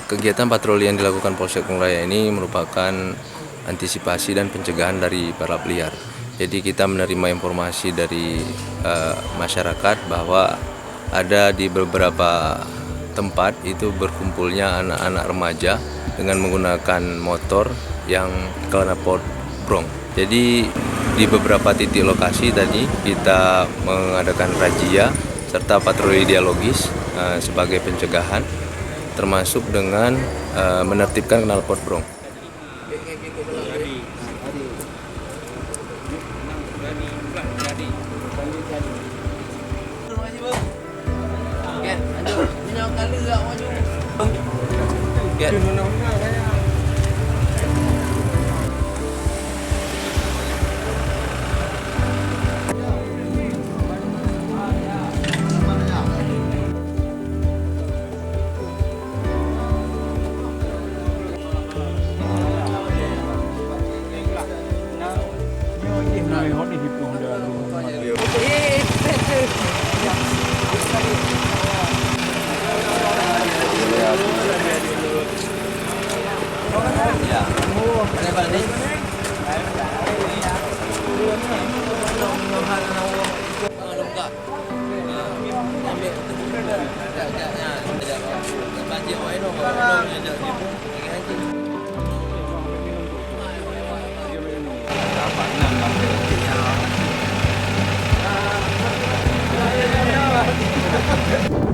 Kegiatan patroli yang dilakukan Polsek Kelung Raya ini merupakan antisipasi dan pencegahan dari balap liar. Jadi kita menerima informasi dari masyarakat bahwa ada di beberapa tempat itu berkumpulnya anak-anak remaja dengan menggunakan motor yang knalpot brong. Jadi di beberapa titik lokasi tadi kita mengadakan razia serta patroli dialogis sebagai pencegahan, termasuk dengan menertibkan knalpot brong. Apa